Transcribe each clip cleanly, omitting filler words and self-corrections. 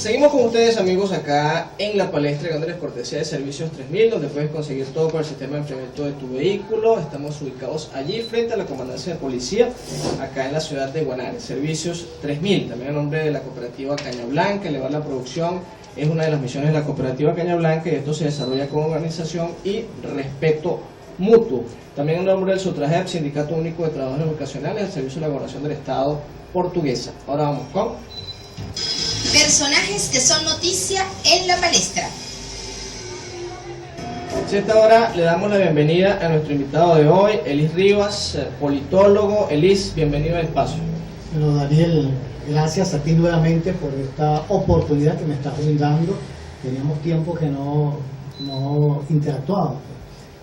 Seguimos con ustedes, amigos, acá en La Palestra, dándoles cortesía de Servicios 3000, donde puedes conseguir todo para el sistema de enfriamiento de tu vehículo. Estamos ubicados allí frente a la Comandancia de Policía, acá en la ciudad de Guanare. Servicios 3000, también a nombre de la cooperativa Caña Blanca. Elevar la producción es una de las misiones de la cooperativa Caña Blanca, y esto se desarrolla con organización y respeto mutuo. También en nombre del SUTRAGEP, Sindicato Único de Trabajadores Educacionales, del Servicio de la Gobernación del Estado portuguesa. Ahora vamos con personajes que son noticia en La Palestra. A esta hora le damos la bienvenida a nuestro invitado de hoy, Elis Rivas, politólogo. Elis, bienvenido al espacio. Bueno, Daniel, gracias a ti nuevamente por esta oportunidad que me estás brindando. Teníamos tiempo que no interactuábamos.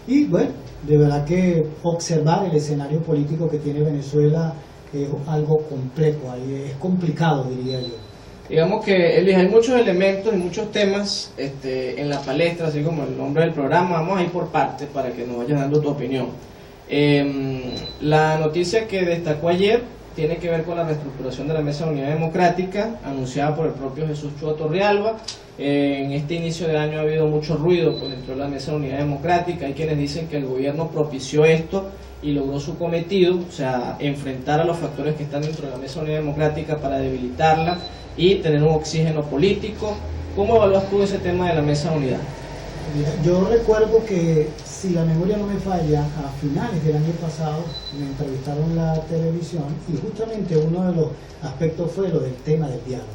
Y bueno, de verdad que observar el escenario político que tiene Venezuela es algo complejo, es complicado, diría yo. Digamos que, Elis, hay muchos elementos y muchos temas en La Palestra, así como el nombre del programa. Vamos a ir por partes para que nos vayas dando tu opinión. La noticia que destacó ayer tiene que ver con la reestructuración de la Mesa de Unidad Democrática, anunciada por el propio Jesús Chua Torrealba. En este inicio de año ha habido mucho ruido dentro de la Mesa de Unidad Democrática. Hay quienes dicen que el gobierno propició esto y logró su cometido, o sea, enfrentar a los factores que están dentro de la Mesa de Unidad Democrática para debilitarla y tener un oxígeno político. ¿Cómo evalúas tú ese tema de la Mesa de Unidad? Mira, yo recuerdo que, si la memoria no me falla, a finales del año pasado me entrevistaron en la televisión y justamente uno de los aspectos fue lo del tema del diálogo.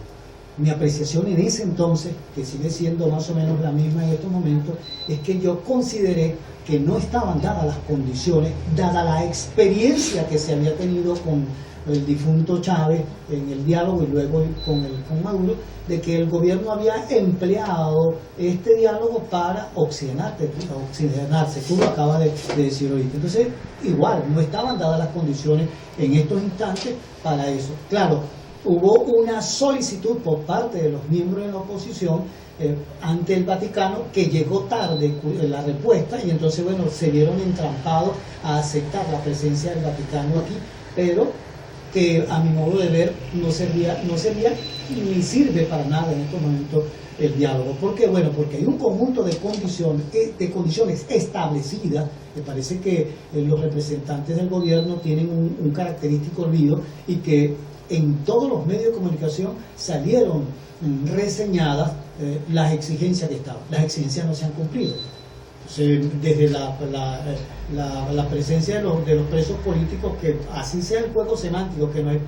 Mi apreciación en ese entonces, que sigue siendo más o menos la misma en estos momentos, es que yo consideré que no estaban dadas las condiciones, dada la experiencia que se había tenido con el difunto Chávez en el diálogo y luego con Maduro, de que el gobierno había empleado este diálogo para oxigenarse. Tú lo acabas de decir ahorita. Entonces, igual, no estaban dadas las condiciones en estos instantes para eso. Claro, hubo una solicitud por parte de los miembros de la oposición ante el Vaticano, que llegó tarde la respuesta, y entonces, bueno, se vieron entrampados a aceptar la presencia del Vaticano aquí, pero que a mi modo de ver no servía ni sirve para nada en estos momentos el diálogo. ¿Por qué? Bueno, porque hay un conjunto de condiciones establecidas. Me parece que los representantes del gobierno tienen un característico olvido, y que en todos los medios de comunicación salieron reseñadas las exigencias que estaban. Las exigencias no se han cumplido. Desde la presencia de los presos políticos, que así sea el juego semántico, que no hay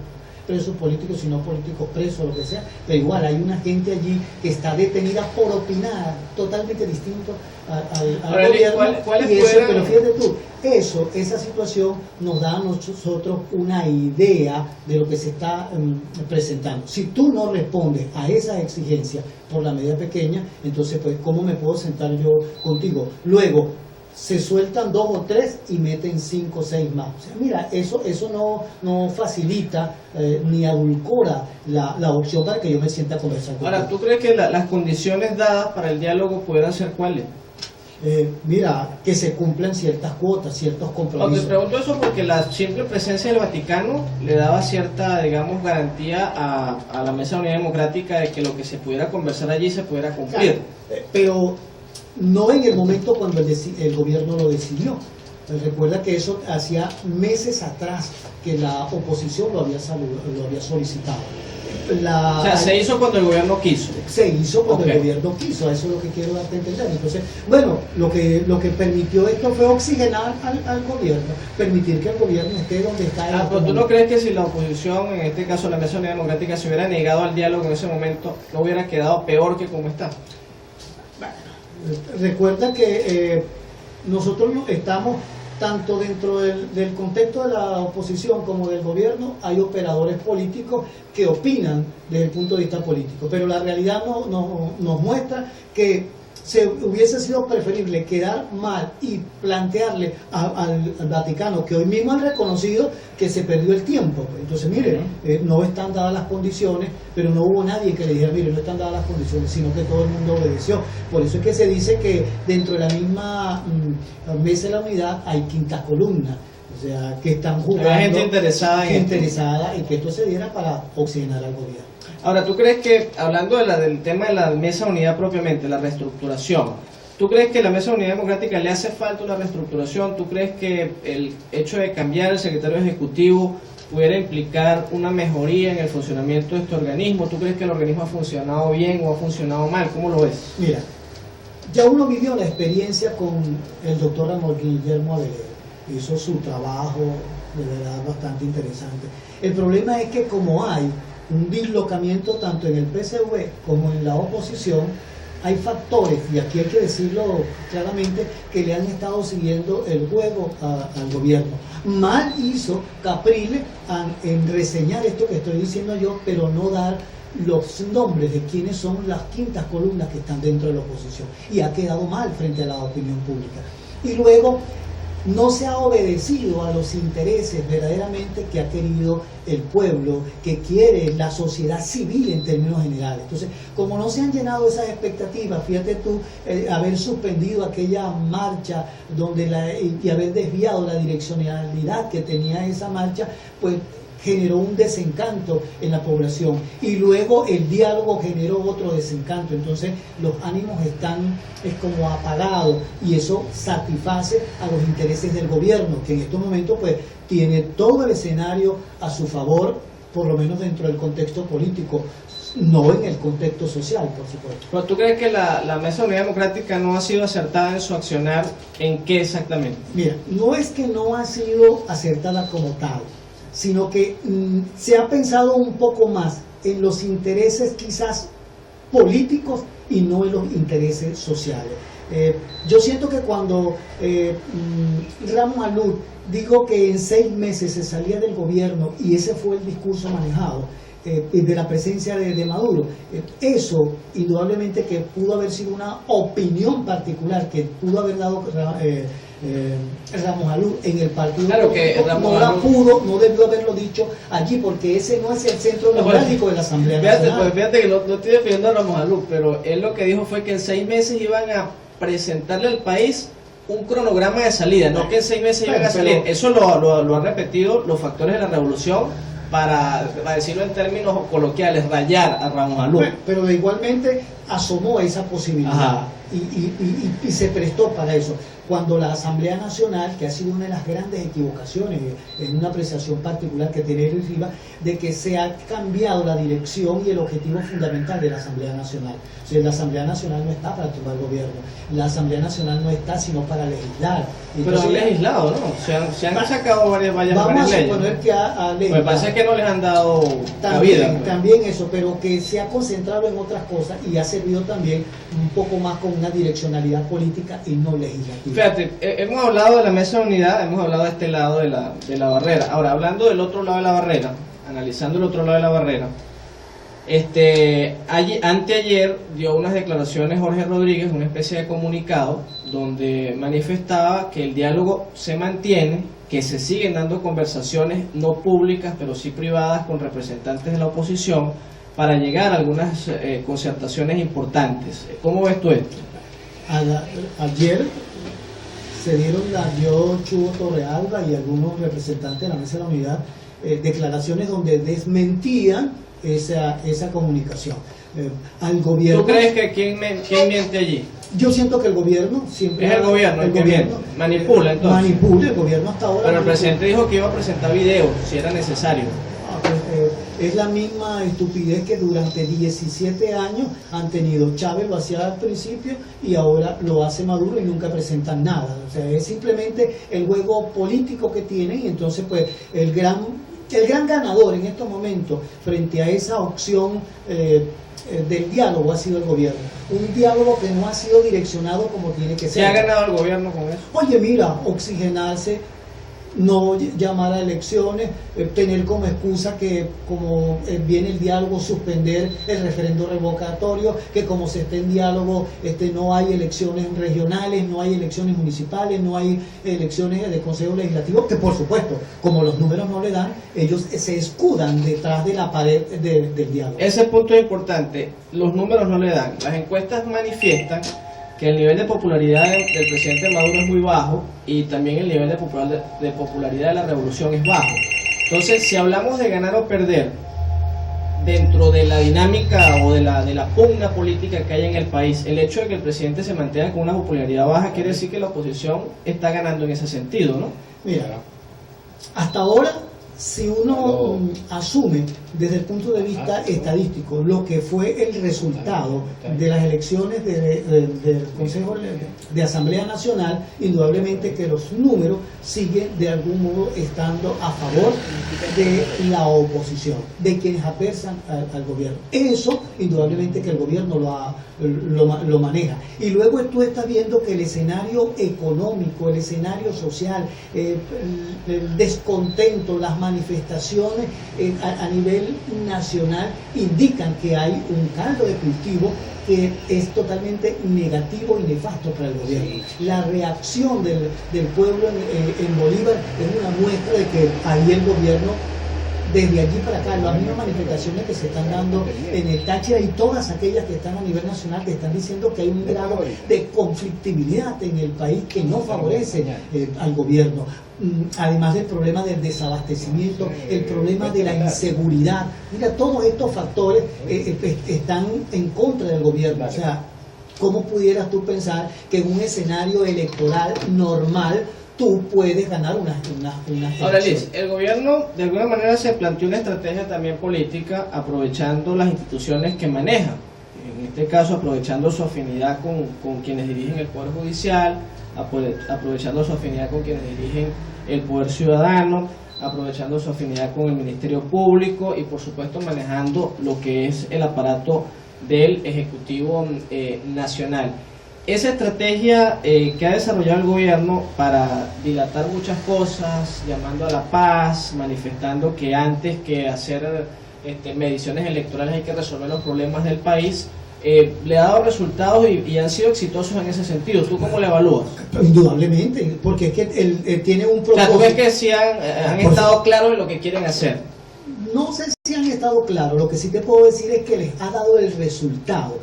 presos políticos sino políticos presos, lo que sea, pero igual hay una gente allí que está detenida por opinar totalmente distinto al gobierno. Pero fíjate tú, esa situación nos da a nosotros una idea de lo que se está presentando. Si tú no respondes a esas exigencias por la medida pequeña, entonces pues ¿cómo me puedo sentar yo contigo? Luego se sueltan 2 o 3 y meten 5 o 6 más. O sea, mira, eso no facilita ni adulcora la opción para que yo me sienta a conversar contigo. Ahora, ¿tú crees que las condiciones dadas para el diálogo pudieran ser cuáles? Mira, que se cumplan ciertas cuotas, ciertos compromisos. Te pregunto eso porque la simple presencia del Vaticano le daba cierta, digamos, garantía a la Mesa de Unidad Democrática de que lo que se pudiera conversar allí se pudiera cumplir. Claro, pero no en el momento cuando el gobierno lo decidió. Recuerda que eso hacía meses atrás que la oposición lo había solicitado. O sea, se hizo cuando el gobierno quiso. Se hizo cuando el gobierno quiso, eso es lo que quiero darte a entender. Entonces, bueno, lo que permitió esto fue oxigenar al gobierno, permitir que el gobierno esté donde está. Pero ¿tú no crees que si la oposición, en este caso la Mesa de Unidad Democrática, se hubiera negado al diálogo en ese momento, no hubiera quedado peor que como está? Recuerda que nosotros estamos tanto dentro del contexto de la oposición como del gobierno. Hay operadores políticos que opinan desde el punto de vista político, pero la realidad nos muestra que se hubiese sido preferible quedar mal y plantearle al Vaticano, que hoy mismo han reconocido que se perdió el tiempo. Entonces, miren, no están dadas las condiciones, pero no hubo nadie que le dijera, mire, no están dadas las condiciones, sino que todo el mundo obedeció. Por eso es que se dice que dentro de la misma Mesa de la Unidad hay quinta columna. O sea, que están jugando, hay gente interesada y que esto se diera para oxigenar al gobierno. Ahora, ¿tú crees que, hablando del tema de la mesa de unidad propiamente, la reestructuración, ¿tú crees que la mesa de unidad democrática le hace falta una reestructuración? ¿Tú crees que el hecho de cambiar el secretario ejecutivo pudiera implicar una mejoría en el funcionamiento de este organismo? ¿Tú crees que el organismo ha funcionado bien o ha funcionado mal? ¿Cómo lo ves? Mira, ya uno vivió la experiencia con el doctor Ramón Guillermo Avelero, hizo su trabajo de verdad bastante interesante. El problema es que como hay un dislocamiento tanto en el PSV como en la oposición, hay factores, y aquí hay que decirlo claramente, que le han estado siguiendo el juego al gobierno. Mal hizo Capriles en reseñar esto que estoy diciendo yo, pero no dar los nombres de quiénes son las quintas columnas que están dentro de la oposición, y ha quedado mal frente a la opinión pública. Y luego no se ha obedecido a los intereses verdaderamente que ha querido el pueblo, que quiere la sociedad civil en términos generales. Entonces, como no se han llenado esas expectativas, fíjate tú, haber suspendido aquella marcha y haber desviado la direccionalidad que tenía esa marcha, pues generó un desencanto en la población, y luego el diálogo generó otro desencanto. Entonces los ánimos están como apagados, y eso satisface a los intereses del gobierno, que en estos momentos pues tiene todo el escenario a su favor, por lo menos dentro del contexto político, no en el contexto social, por supuesto. ¿Pero tú crees que la Mesa de Unidad Democrática no ha sido acertada en su accionar? ¿En qué exactamente? Mira, no es que no ha sido acertada como tal, sino que se ha pensado un poco más en los intereses quizás políticos y no en los intereses sociales. Yo siento que cuando Ramos Alud dijo que en 6 meses se salía del gobierno, y ese fue el discurso manejado de la presencia de Maduro, eso indudablemente que pudo haber sido una opinión particular que pudo haber dado Ramos Alud en el partido. Claro que no debió haberlo dicho allí, porque ese no es el centro neurálgico de la Asamblea Nacional. Pues fíjate que no estoy defendiendo a Ramos Alud, pero él lo que dijo fue que en 6 meses iban a presentarle al país un cronograma de salida, no que en 6 meses iban a salir. Eso lo han repetido los factores de la revolución, para decirlo en términos coloquiales, rayar a Ramos Alud. Pero igualmente asomó esa posibilidad y se prestó para eso. Cuando la Asamblea Nacional, que ha sido una de las grandes equivocaciones, en una apreciación particular que tiene Luis Rivas, de que se ha cambiado la dirección y el objetivo fundamental de la Asamblea Nacional. O sea, la Asamblea Nacional no está para tumbar gobierno, la Asamblea Nacional no está sino para legislar. Pero han legislado, ¿no? Se han sacado varias leyes. Vamos a suponer que ha legislado. Me parece que no les han dado cabida. También eso, pero que se ha concentrado en otras cosas y ha servido también un poco más con una direccionalidad política y no legislativa. Fíjate, hemos hablado de la mesa de unidad, hemos hablado de este lado de la barrera. Ahora, hablando del otro lado de la barrera, analizando el otro lado de la barrera, anteayer dio unas declaraciones Jorge Rodríguez, una especie de comunicado, donde manifestaba que el diálogo se mantiene, que se siguen dando conversaciones no públicas, pero sí privadas, con representantes de la oposición, para llegar a algunas concertaciones importantes. ¿Cómo ves tú esto? Ayer se dio Chugo Torrealba y algunos representantes de la Mesa de la Unidad declaraciones donde desmentían esa comunicación al gobierno. ¿Tú crees que quién miente allí? Yo siento que el gobierno siempre... Es el gobierno el que miente. Manipula entonces. Manipula el gobierno hasta ahora. Pero el presidente dijo que iba a presentar videos si era necesario. Es la misma estupidez que durante 17 años han tenido. Chávez lo hacía al principio y ahora lo hace Maduro y nunca presentan nada. O sea, es simplemente el juego político que tienen, y entonces pues el gran ganador en estos momentos frente a esa opción del diálogo ha sido el gobierno. Un diálogo que no ha sido direccionado como tiene que ser. ¿Qué ha ganado el gobierno con eso? Oye, mira, oxigenarse, no llamar a elecciones, tener como excusa que como viene el diálogo, suspender el referendo revocatorio, que como se está en diálogo no hay elecciones regionales, no hay elecciones municipales, no hay elecciones de Consejo Legislativo, que por supuesto, como los números no le dan, ellos se escudan detrás de la pared del diálogo. Ese punto es importante, los números no le dan. Las encuestas manifiestan que el nivel de popularidad del presidente Maduro es muy bajo, y también el nivel de popularidad de la revolución es bajo. Entonces, si hablamos de ganar o perder, dentro de la dinámica o de la pugna política que hay en el país, el hecho de que el presidente se mantenga con una popularidad baja quiere decir que la oposición está ganando en ese sentido, ¿no? Mira, hasta ahora, si uno asume desde el punto de vista estadístico lo que fue el resultado de las elecciones del Consejo de Asamblea Nacional, indudablemente que los números siguen de algún modo estando a favor de la oposición, de quienes adversan al gobierno. Eso, indudablemente que el gobierno lo maneja. Y luego tú estás viendo que el escenario económico, el escenario social, el descontento, las manifestaciones a nivel nacional indican que hay un caldo de cultivo que es totalmente negativo y nefasto para el gobierno. La reacción del pueblo en Bolívar es una muestra de que ahí el gobierno, desde allí para acá, las mismas manifestaciones que se están dando en el Táchira y todas aquellas que están a nivel nacional, te están diciendo que hay un grado de conflictividad en el país que no favorece al gobierno. Además del problema del desabastecimiento, el problema de la inseguridad. Mira, todos estos factores están en contra del gobierno. O sea, ¿cómo pudieras tú pensar que en un escenario electoral normal tú puedes ganar una Ahora, Liz, el gobierno de alguna manera se planteó una estrategia también política aprovechando las instituciones que maneja, en este caso aprovechando su afinidad con quienes dirigen el Poder Judicial, aprovechando su afinidad con quienes dirigen el Poder Ciudadano, aprovechando su afinidad con el Ministerio Público y por supuesto manejando lo que es el aparato del Ejecutivo Nacional. Esa estrategia que ha desarrollado el gobierno para dilatar muchas cosas, llamando a la paz, manifestando que antes que hacer mediciones electorales hay que resolver los problemas del país, le ha dado resultados y han sido exitosos en ese sentido. ¿Tú cómo le evalúas? Indudablemente, porque es que él tiene un propósito. O sea, ¿tú ves que sí han estado claros en lo que quieren hacer? No sé si han estado claros, lo que sí te puedo decir es que les ha dado el resultado.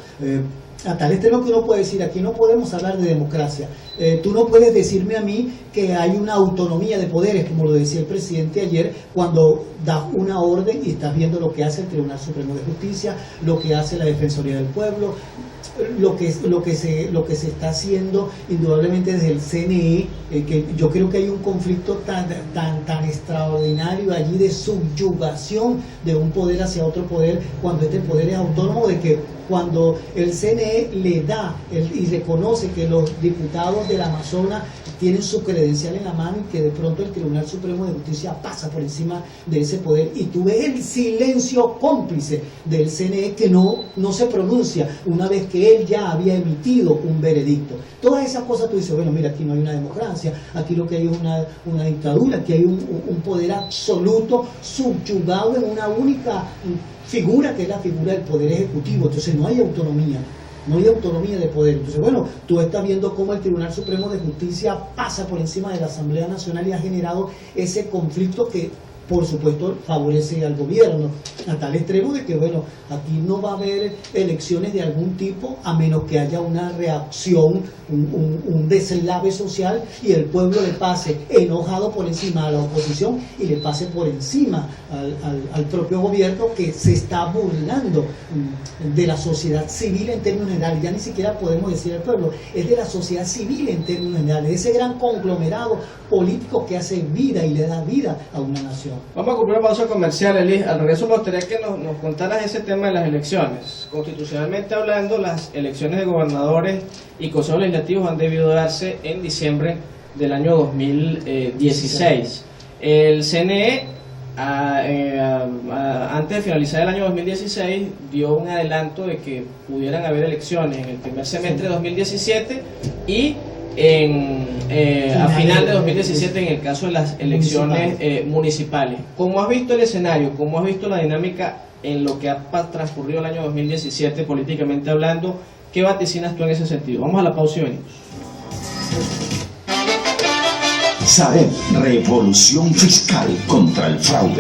A tal extremo que uno puede decir, aquí no podemos hablar de democracia. Tú no puedes decirme a mí que hay una autonomía de poderes, como lo decía el presidente ayer, cuando das una orden y estás viendo lo que hace el Tribunal Supremo de Justicia, lo que hace la Defensoría del Pueblo, lo que se está haciendo indudablemente desde el CNE, que yo creo que hay un conflicto tan extraordinario allí de subyugación de un poder hacia otro poder, cuando este poder es autónomo, de que cuando el CNE le da y reconoce que los diputados del Amazonas tienen su credencial en la mano y que de pronto el Tribunal Supremo de Justicia pasa por encima de ese poder y tú ves el silencio cómplice del CNE que no se pronuncia una vez que él ya había emitido un veredicto. Todas esas cosas tú dices, bueno, mira, aquí no hay una democracia, aquí lo que hay es una dictadura, aquí hay un poder absoluto subyugado en una única figura que es la figura del poder ejecutivo. Entonces no hay autonomía. No hay autonomía de poder. Entonces, bueno, tú estás viendo cómo el Tribunal Supremo de Justicia pasa por encima de la Asamblea Nacional y ha generado ese conflicto que, por supuesto, favorece al gobierno, a tal extremo de que, bueno, aquí no va a haber elecciones de algún tipo a menos que haya una reacción, un deslave social y el pueblo le pase enojado por encima a la oposición y le pase por encima al propio gobierno que se está burlando de la sociedad civil en términos generales. Ya ni siquiera podemos decir al pueblo, es de la sociedad civil en términos generales, ese gran conglomerado político que hace vida y le da vida a una nación. Vamos a cumplir una pausa comercial, Elis. Al regreso me gustaría que nos contaras ese tema de las elecciones. Constitucionalmente hablando, las elecciones de gobernadores y consejos legislativos han debido darse en diciembre del año 2016. El CNE, antes de finalizar el año 2016, dio un adelanto de que pudieran haber elecciones en el primer semestre de 2017 y a final de 2017 en el caso de las elecciones municipales. ¿Cómo has visto el escenario? ¿Cómo has visto la dinámica en lo que ha transcurrido el año 2017 políticamente hablando? ¿Qué vaticinas tú en ese sentido? Vamos a la pausa y venimos. Sareb, revolución fiscal contra el fraude.